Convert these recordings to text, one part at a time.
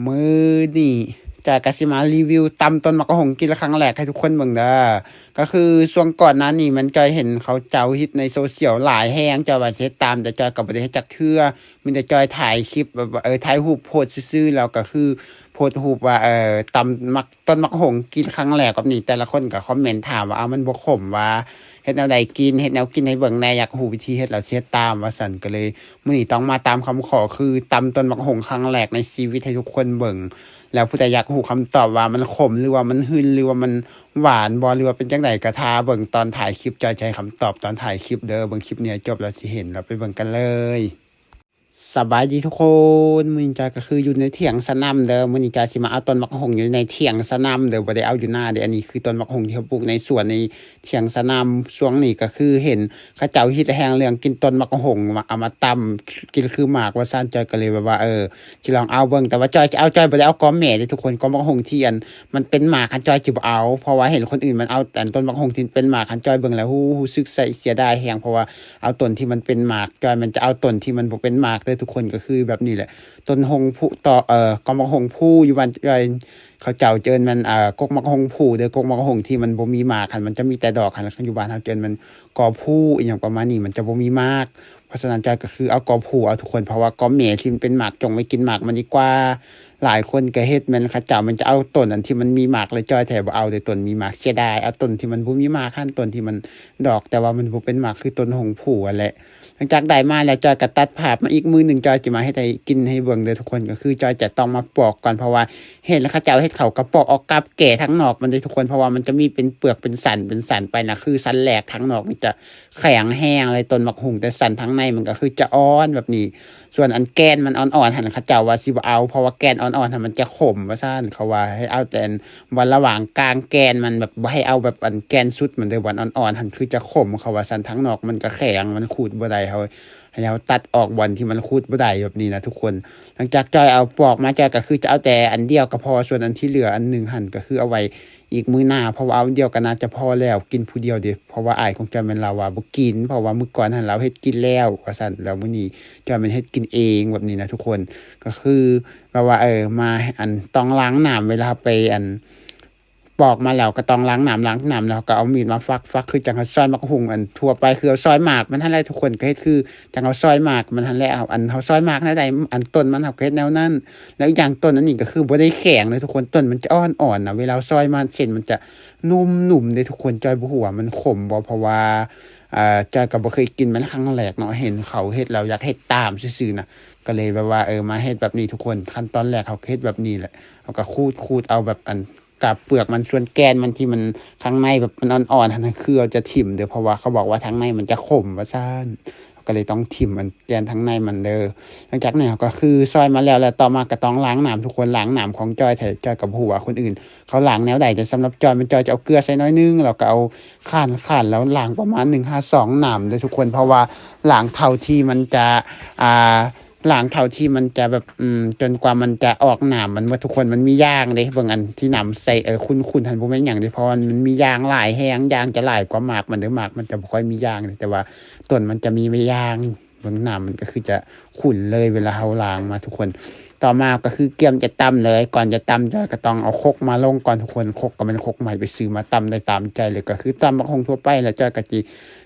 มื้อนี้จากกสิมารีวิวตำต้นมะกะหงกินละครั้งแรกให้ทุกคนเบิ่งเด้อก็คือช่วงก่อนหน้านี้มันจอยเห็นเขาเจ้าฮิตในโซเชียลหลายแฮงจอยว่าสิเฮ็ดตามแต่จอยก็บ่ได้เฮ็ดจักเทื่อมีแต่จอยถ่ายคลิปแบบว่าถ่ายรูปโพสต์ซื่อๆแล้วก็คือโพสต์รูปว่าตำมักต้นมะกะหงกินครั้งแรกกับนี่แต่ละคนก็คอมเมนต์ถามว่าเอามันบ่ขมว่าเฮ็ดแนวใดกินเฮ็ดแนวกินให้เบิ่งแหน่อยากรู้วิธีเฮ็ดแล้วสิเฮ็ดตามว่าซั่นก็เลยมื้อนี้ต้องมาตามคำขอคือตำต้นมะกะหงครั้งแรกในชีวิตให้ทุกคนเบิ่ง แล้วผู้ใดอยากรู้คำตอบว่ามันขมหรือว่ามันหืนหรือว่ามันหวานบ่หรือว่าเป็นจังไดก็ท่าเบิ่งตอนถ่ายคลิปจอยจะให้คำตอบตอนถ่ายคลิปเด้อเบิ่งคลิปนี้จบแล้วสิเห็นแล้วไปเบิ่งกันเลยสบายดีทุกคนมื้อนี้จอยก็คืออยู่ในเถียงสนามเด้อมื้อนี้จอยสิมาเอาต้นมะกะหงอยู่ในเถียงสนามเด้อบ่ได้เอาอยู่หน้าเด้ออันนี้คือต้นมะกะหงที่เขาปลูกในสวนในเถียงสนามช่วงนี้ก็คือเห็นเขาเจ้าฮิตแฮงเรื่องกินต้นมะกะหงมาเอามาตำกินคือหมากว่าซั่นจอยก็เลยแบบว่าสิลองเอาเบิ่งแต่ว่าจอยจะเอาจอยบ่ได้เอาก้อมแม่เด้อทุกคนก้อมมะกะหงที่มันเป็นหมากคันจอยสิบ่เอาเพราะว่าเห็นคนอื่นมันเอาแต่ต้นมะกะหงที่เป็นหมากคันจอยเบิ่งแล้วรู้สึกเสียดายแฮงเพราะว่าเอาต้นที่มันเป็นหมากจอยมันจะเอาต้นที่มันบ่เป็นหมากเด้อทุกคนก็คือแบบนี้แหละต้นหงผู้ต่อกอมะหงผู้อยู่บ้านจอยเขาเจ้าเจิญมันกกมะหงผู้เด้อกกมะหงที่มันบ่มีหมากหันมันจะมีแต่ดอกหันแล้วอยู่บ้านเฮาเจิญมันกอผู้อีหยังประมาณนี้มันจะบ่มีหมากเพราะฉะนั้นจอยก็คือเอากอผู้เอาทุกคนเพราะว่ากอแม่ที่มันเป็นหมากจงไว้กินหมากมันดีกว่าหลายคนก็เฮ็ดมันเขาเจ้ามันจะเอาต้นอันที่มันมีหมากเลยจอยแท้บ่เอาแต่ต้นมีหมากเสียดายเอาต้นที่มันบ่มีหมากหั่นต้นที่มันดอกแต่ว่ามันบ่เป็นหมากคือต้นหงผู้นั่นแหละ หลังจากได้มาแล้วจอยก็ตัดภาพมาอีกมือหนึ่งจอยจะมาให้ได้กินให้เบิ่งเด้อทุกคนก็คือจอยจะต้องมาปอกก่อนเพราะว่าเห็นแล้วเขาเจ้าเฮ็ดเขากระปอกออกกับแก่ทั้งนอกมันเด้อทุกคนเพราะว่ามันจะมีเป็นเปลือกเป็นสันไปนะคือสันแหลกทั้งนอกมันจะแข็งแห้งเลยต้นมักหุ่งแต่สันทั้งในมันก็คือจะอ่อนแบบนี้ส่วนอันแกนมันอ่อนๆหั่นเขาเจ้าว่าสิบ่เอาเพราะว่าแกนอ่อนๆหั่นมันจะขมว่าซั่นเขาว่าให้เอาแต่วันระหว่างกลางแกนมันแบบบ่ให้เอาแบบอันแกนสุดมันเด้อวันอ่อนๆหั่นคือจะขมเขาว่าสันทั้งนอกมันก็แข็งมันขูดบ่ได้เขา ให้เราตัดออกวันที่มันคูดบ่ได้แบบนี้นะทุกคนหลังจากจอยเอาปอกมาจอยก็คือจะเอาแต่อันเดียวก็พอส่วนอันที่เหลืออันหนึ่งหั่นก็คือเอาไว้อีกมื้อหน้าเพราะว่าเอาอันเดียวก็น่าจะพอแล้วกินผู้เดียวเด้เพราะว่าอ้ายของจอยแม่นเราว่าบ่กินเพราะว่ามื้อก่อนหั่นเราเฮ็ดกินแล้วว่าซั่นแล้วมื้อนี้จอยแม่นเฮ็ดกินเองแบบนี้นะทุกคนก็คือแบบว่ามาอันต้องล้างน้ำเวลาไปอัน ปอกมาแล้วก็ต้องล้างน้ำแล้วก็เอามีดมาฟักคือจังเขาซอยมักหุ่งอันทั่วไปคือเอาซอยหมากมันหั่นแหละทุกคนก็เฮ็ดคือจังเอาซอยหมากมันหั่นแหละเอาอันเฮาซอยหมากแนวใดอันต้นมันเฮาก็เฮ็ดแนวนั้นแล้วอีกอย่างต้นอันนี้ก็คือบ่ได้แข็งเลยทุกคนต้นมันจะอ่อนๆน่ะเวลาซอยมาเส้นมันจะนุ่มๆเด้ทุกคนจอยบ่ฮู้ว่ามันขมบ่เพราะว่าจอยก็บ่เคยกินมันครั้งแรกเนาะเห็นเขาเฮ็ดแล้วอยากเฮ็ดตามซื่อๆน่ะก็เลยแบบว่ามาเฮ็ดแบบนี้ทุกคนขั้นตอนแรกเขาเฮ็ดแบบนี้แหละเขาก็ขูดเอาแบบอัน กับเปลือกมันส่วนแกนมันที่มันข้างในแบบมันอ่อนๆนั่นคือเราจะถิ่มเด้อเพราะว่าเขาบอกว่าทั้งในมันจะขมว่าซั่นก็เลยต้องถิ่มมันแกนทั้งในมันเด้อหลังจากนั้นก็คือซอยมาแล้วต่อมาก็ต้องล้างน้ำทุกคนล้างน้ำของจอยแต่จอยกับหัวคนอื่นเขาล้างแนวใดแต่สำหรับจอยมันจอยจะเอาเกลือใส่น้อยนึงแล้วก็เอาข่านแล้วล้างประมาณ152น้ำเด้อทุกคนเพราะว่าล้างเท่าที่มันจะอ่า ล้างเท่าที่มันจะแบบจนกว่ามันจะออกหนามมันว่าทุกคนมันมียางเด้บางอันที่หนามใส่คุณหันบ่แม่นหยังเด้เพราะมันมียางหลายแฮงยางจะหลายกว่าหมากมันเด้อหมากมันจะบ่ค่อยมียางเด้แต่ว่าต้นมันจะมีไม่ยางบางหนามมันก็คือจะขุ่นเลยเวลาเฮาล้างมาทุกคนต่อมาก็คือเกียมจะตำเลยก่อนจะตำจอยก็ต้องเอาครกมาลงก่อนทุกคนครกก็เป็นครกใหม่ไปซื้อมาตำได้ตามใจเลยก็คือตำบักฮงทั่วไปแล้วจอยก็สิ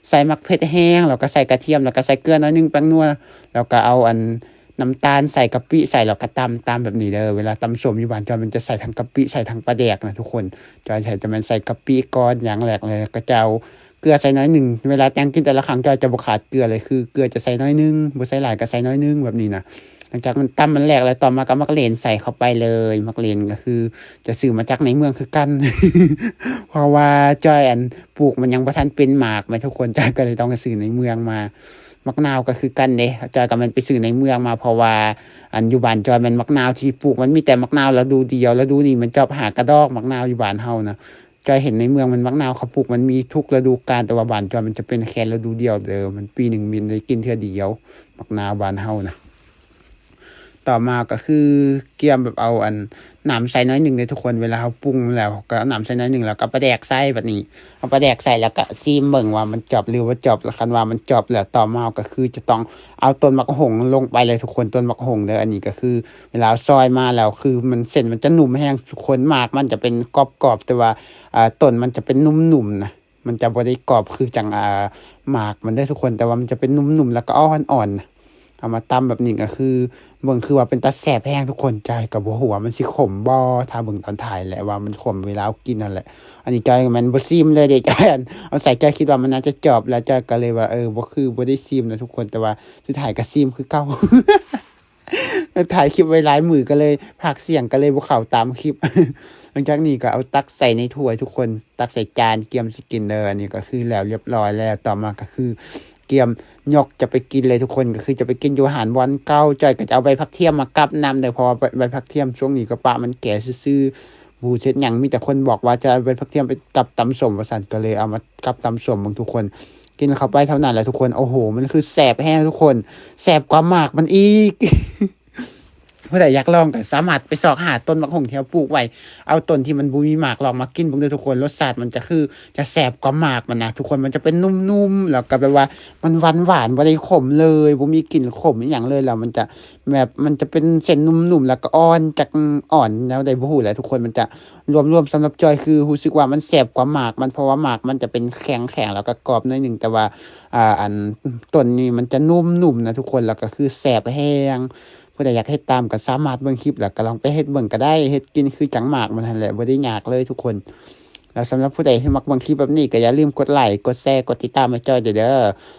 ใส่มะเขือเทศแห้งแล้วก็ใส่กระเทียมแล้วก็ใส่เกลือน้อยนึงแป้งนัวแล้วก็เอาน้ำตาลใส่กะปิใส่แล้วก็ตำแบบนี้เด้อเวลาตำส้มอยู่บ้านจอยมันจะใส่ทั้งกะปิใส่ทั้งปลาแดกนะทุกคนจอยจะมันใส่กะปิก่อนอย่างแรกเลยก็จะเอาเกลือใส่น้อยหนึ่งเวลาแตงกินแต่ละครั้งจอยจะบ่ขาดเกลือเลยคือเกลือจะใส่น้อยนึงบ่ใส่หลายก็ใส่น้อยนึงแบบนี้นะหลังจากมันตำมันแหลกแล้วต่อมาก็มักเลนใส่เข้าไปเลยมักเลนก็คือจะซื้อมาจากในเมืองคือกัน เพราะว่าจอยปลูกมันยังบ่ทันเป็นหมากไหมทุกคนจอยก็เลยต้องซื้อในเมืองมา มักนาวก็คือกันเด้จอยก็มันไปซื้อในเมืองมาเพราะว่าอยู่บ้านจอยมันมักนาวที่ปลูกมันมีแต่มักนาวฤดูเดียวฤดูนี้มันชอบหากระดอกมักนาวอยู่บ้านเฮานะจอยเห็นในเมืองมันมักนาวเขาปลูกมันมีทุกฤดูกาลแต่ว่าบ้านจอยมันจะเป็นแค่ฤดูเดียวเด้อมันปีหนึ่งมีได้กินเทื่อเดียวมักนาวบ้านเฮานะ ต่อมาก็คือเกี่ยมแบบเอาน้ำใส่น้อยหนึ่งเลยทุกคนเวลาเขาปรุงแล้วก็เอาน้ำใส่น้อยหนึ่งแล้วก็ปลาแดกใส่แบบนี้เอาปลาแดกใส่แล้วก็ซีมเบิ่งว่ามันจบหรือว่าจบแล้วคันว่ามันจบแล้วต่อมาก็คือจะต้องเอาต้นมะกะหงลงไปเลยทุกคนต้นมะกะหงเด้ออันนี้ก็คือเวลาซอยมาแล้วคือมันเส้นมันจะนุ่มแห้งทุกคนมากมันจะเป็นกรอบๆแต่ว่าต้นมันจะเป็นนุ่มๆนะมันจะบ่ได้กรอบคือจังหมากมันได้ทุกคนแต่ว่ามันจะเป็นนุ่มๆแล้วก็อ่อนๆเอามาตำแบบนี้ก็คือเบิ่งคือว่าเป็นตาแสบแห้งทุกคนใจกับบ่ฮู้ว่ามันสิขมบ่ถ้าเบิ่งตอนถ่ายแหละว่ามันขมเวลาเอากินนั่นแหละอันนี้จอยมันบ่ซิมเลยเด้จอยเอาใส่จอยคิดว่ามันน่าจะจบแล้วจอยก็เลยว่าบ่ได้ซิมนะทุกคนแต่ว่าสุดท้ายก็ซิมคือเก่า ถ่ายคลิปไว้หลายมือก็เลยพากย์เสียงก็เลยบ่เข้าตามคลิป หลังจากนี้ก็เอาตักใส่ในถ้วยทุกคนตักใส่จานเกียมสิกินเด้ออันนี้ก็คือแล้วเรียบร้อยแล้วต่อมาก็คือเกียมยกจะไปกินเลยทุกคนก็คือจะไปกินอยู่อาหารวันเก่าจ้อยก็จะเอาใบผักเทียมมากับนำแต่พอใบผักเทียมช่วงนี้ก็ปะมันแก่ซื่อๆบูเช็ดหยังมีแต่คนบอกว่าจะเอาใบผักเทียมไปกับตำส้มว่าซั่นก็เลยเอามากับตำส้มบางทุกคนกินเข้าไปเท่านั้นแหละทุกคนโอ้โหมันคือแสบแห้งทุกคนแสบกว่าหมากมันอีก ผู้ใดอยากลองก็สามารถไปสอกหาต้นมะฮงที่เราปลูกไว้เอาต้นที่มันบ่มีหมากลองมากินเบิ่งเด้อทุกคนรสชาติมันจะคือจะแซ่บกว่าหมากมันนะทุกคนมันจะเป็นนุ่มๆแล้วก็แบบว่ามันหวานๆบ่ได้ขมเลยบ่มีกลิ่นขมอีหยังเลยแล้วมันจะแบบมันจะเป็นเส้นนุ่มๆแล้วก็อ่อนจากอ่อนแล้วได้บ่ฮู้แหละทุกคนมันจะรวมๆสำหรับจอยคือรู้สึกว่ามันแซ่บกว่าหมากมันเพราะว่าหมากมันจะเป็นแข็งๆแล้วก็กรอบหน่อยหนึงแต่ว่าอันต้นนี้มันจะนุ่มๆนะทุกคนแล้วก็คือแซ่บแฮง ผู้ใดอยากเฮ็ดตามก็สามารถเบิ่งคลิปแล้วก็ลองไปเฮ็ดเบิ่งก็ได้เฮ็ดกินคือจังหมากมันนั่นแหละบ่ได้ยากเลยทุกคนแล้วสำหรับผู้ใดที่มักเบิ่งคลิปแบบนี้ก็อย่าลืมกดไลค์กดแชร์กดติดตามให้จอยเด้อ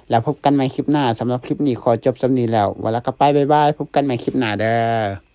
แล้วพบกันใหม่คลิปหน้าสำหรับคลิปนี้ขอจบส่ำนี้แล้วว่าแล้วก็ไปบ๊ายบายพบกันใหม่คลิปหน้าเด้อ